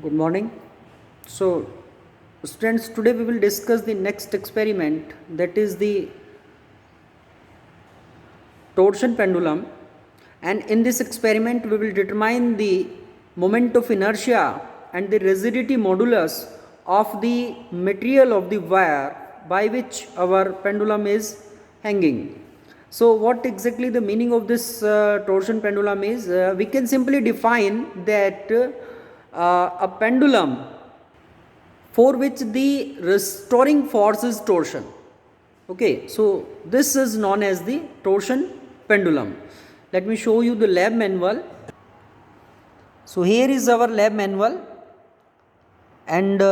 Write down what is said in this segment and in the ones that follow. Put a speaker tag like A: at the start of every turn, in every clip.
A: Good morning. So, students, today we will discuss the next experiment, that is the torsion pendulum. And in this experiment, we will determine the moment of inertia and the rigidity modulus of the material of the wire by which our pendulum is hanging. So, what exactly the meaning of this torsion pendulum is? We can simply define that a pendulum for which the restoring force is torsion. Okay, so this is known as the torsion pendulum. Let me show you the lab manual. So here is our lab manual, and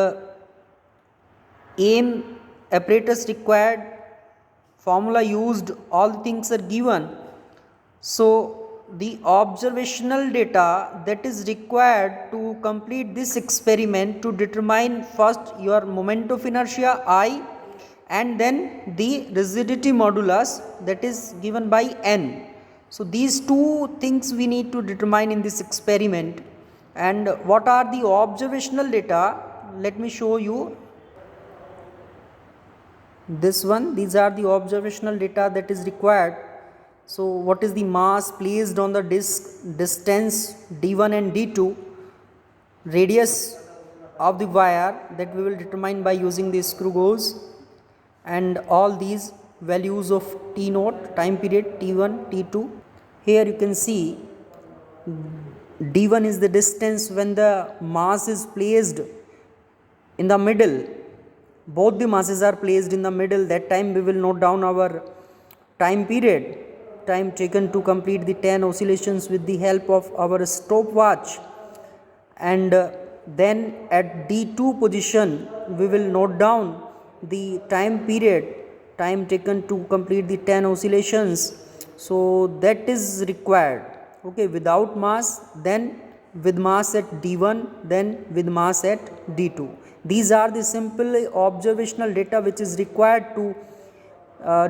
A: aim, apparatus required, formula used, all things are given. So the observational data that is required to complete this experiment to determine first your moment of inertia I, and then the rigidity modulus that is given by n. So these two things we need to determine in this experiment. And what are the observational data? Let me show you this one. These are the observational data that is required. So what is the mass placed on the disc, distance d1 and d2, radius of the wire that we will determine by using the screw gauge, and all these values of t naught, time period t1, t2. Here you can see d1 is the distance when the mass is placed in the middle. Both the masses are placed in the middle. That time we will note down our time period, time taken to complete the 10 oscillations with the help of our stopwatch. And then at d2 position we will note down the time period, time taken to complete the 10 oscillations. So that is required. Okay, without mass, then with mass at d1, then with mass at d2. These are the simple observational data which is required to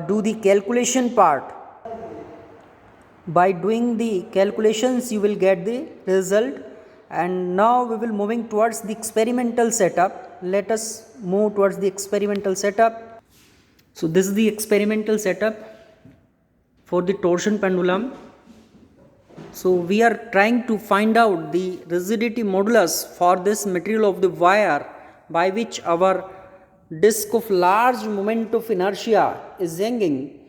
A: do the calculation part. By doing the calculations you will get the result. And now we will moving towards the experimental setup. Let us move towards the experimental setup. So this is the experimental setup for the torsion pendulum. So we are trying to find out the rigidity modulus for this material of the wire by which our disc of large moment of inertia is hanging.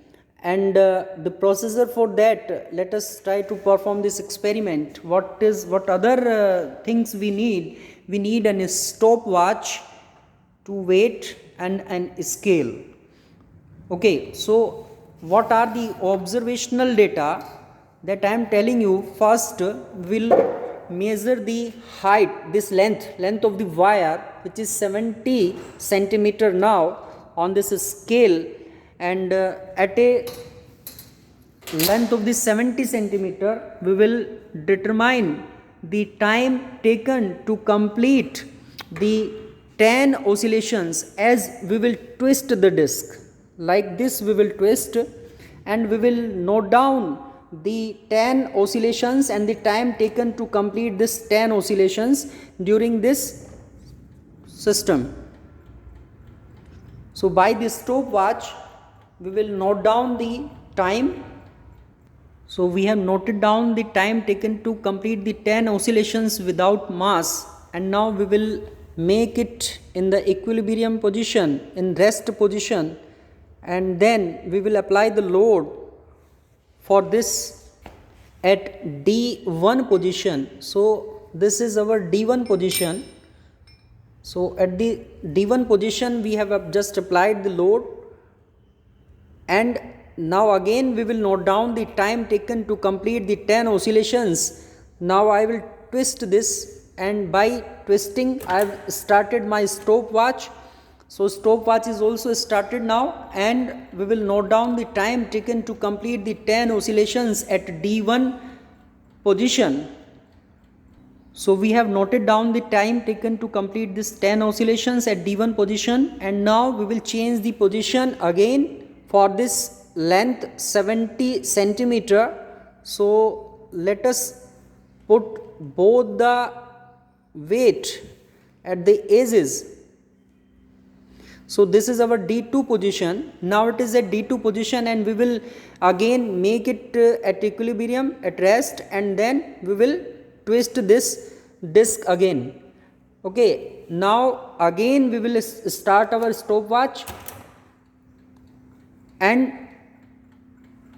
A: And the procedure for that, let us try to perform this experiment. What other things we need a stopwatch, to weight, and an scale. Okay, so what are the observational data that I am telling you? First we'll measure the height, this length of the wire, which is 70 centimeter now on this scale. And at a length of this 70 centimeter we will determine the time taken to complete the 10 oscillations, as we will twist the disc like this. We will twist and we will note down the 10 oscillations and the time taken to complete this 10 oscillations during this system. So by this stopwatch we will note down the time. So we have noted down the time taken to complete the 10 oscillations without mass, and now we will make it in the equilibrium position, in rest position, and then we will apply the load for this at D1 position. So this is our D1 position. So at the D1 position we have just applied the load, and now again we will note down the time taken to complete the 10 oscillations. Now I will twist this, and by twisting I have started my stopwatch. So stopwatch is also started now, and we will note down the time taken to complete the 10 oscillations at D1 position. So we have noted down the time taken to complete this 10 oscillations at D1 position, and now we will change the position again for this length 70 centimeter. So let us put both the weight at the edges. So this is our D2 position. Now it is at D2 position, and we will again make it at equilibrium, at rest, and then we will twist this disc again. Okay, now again we will start our stopwatch and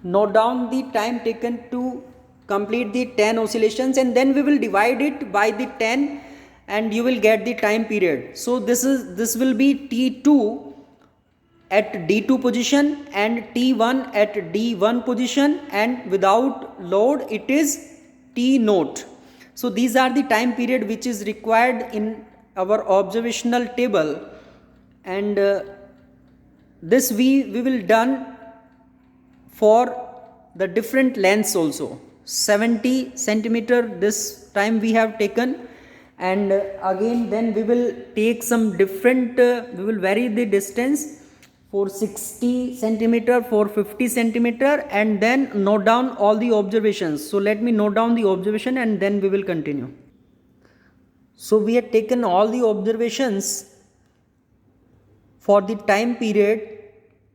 A: note down the time taken to complete the 10 oscillations, and then we will divide it by the 10 and you will get the time period. So this will be T2 at D2 position and T1 at D1 position, and without load it is T0. So these are the time period which is required in our observational table, and this we will done for the different lengths also. 70 centimeter this time we have taken, and again then we will take some different we will vary the distance for 60 centimeter, for 50 centimeter, and then note down all the observations. So let me note down the observation and then we will continue. So we have taken all the observations for the time period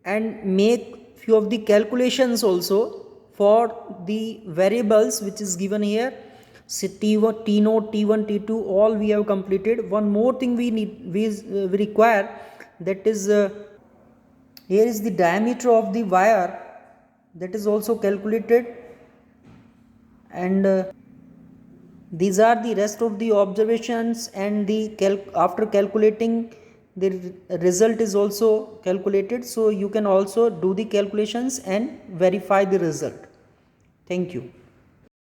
A: and make few of the calculations also for the variables which is given here. So T1, T0, T1, T2, all we have completed. One more thing we require, that is here is the diameter of the wire, that is also calculated, and these are the rest of the observations, and the after calculating the result is also calculated. So you can also do the calculations and verify the result. Thank you.